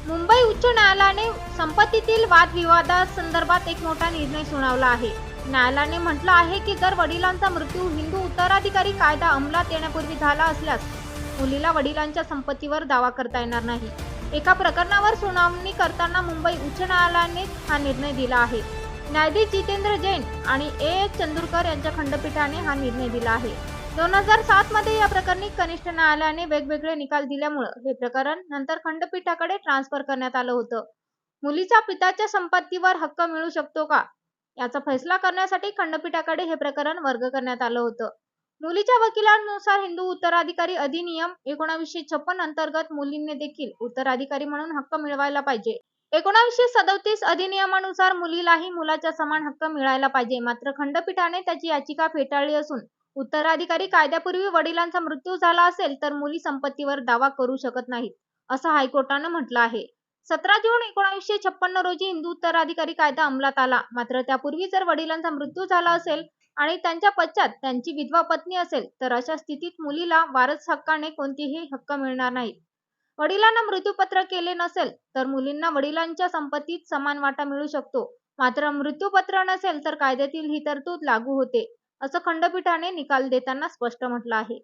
मुंबई उच्च न्यायालयाने संपत्तीतील वादविवादासंदर्भात एक मोठा निर्णय सुनावला आहे. न्यायालयाने म्हटलं आहे की जर वडिलांचा मृत्यू हिंदू उत्तराधिकारी कायदा अंमलात येण्यापूर्वी झाला असल्यास मुलीला वडिलांच्या संपत्तीवर दावा करता येणार नाही. एका प्रकरणावर सुनावणी करताना मुंबई उच्च न्यायालयाने हा निर्णय दिला आहे. न्यायाधीश जितेंद्र जैन आणि ए. चंदूरकर यांच्या खंडपीठाने हा निर्णय दिला आहे. 2007 मध्ये या प्रकरणी कनिष्ठ न्यायालयाने वेगवेगळे निकाल दिल्यामुळे हे प्रकरण नंतर खंडपीठाकडे ट्रान्सफर करण्यात आलं होतं. मुलीचा पित्याच्या संपत्तीवर हक्क मिळू शकतो का याचा फैसला करण्यासाठी खंडपीठाकडे हे प्रकरण वर्ग करण्यात आलं होतं. मुलीच्या वकिलांनुसार हिंदू उत्तराधिकारी अधिनियम 1956 अंतर्गत मुलींनी देखील उत्तराधिकारी म्हणून हक्क मिळवायला पाहिजे. 1937 अधिनियमानुसार मुलीलाही मुलाच्या समान हक्क मिळायला पाहिजे. मात्र खंडपीठाने त्याची याचिका फेटाळली असून उत्तराधिकारी कायद्यापूर्वी वडिलांचा मृत्यू झाला असेल तर मुली संपत्तीवर दावा करू शकत नाहीत, असं हायकोर्टानं म्हटलं आहे. 17 जून 1956 रोजी हिंदू उत्तराधिकारी कायदा अंमलात आला. मात्र त्यापूर्वी जर वडिलांचा मृत्यू झाला असेल आणि त्यांच्या पश्चात त्यांची विधवा पत्नी असेल तर अशा स्थितीत मुलीला वारस हक्काने कोणतेही हक्क मिळणार नाहीत. वडिलांना मृत्यूपत्र केले नसेल तर मुलींना वडिलांच्या संपत्तीत समान वाटा मिळू शकतो. मात्र मृत्यूपत्र नसेल तर कायद्यातील ही तरतूद लागू होते, असं खंडपीठाने निकाल देताना स्पष्ट म्हटलं आहे.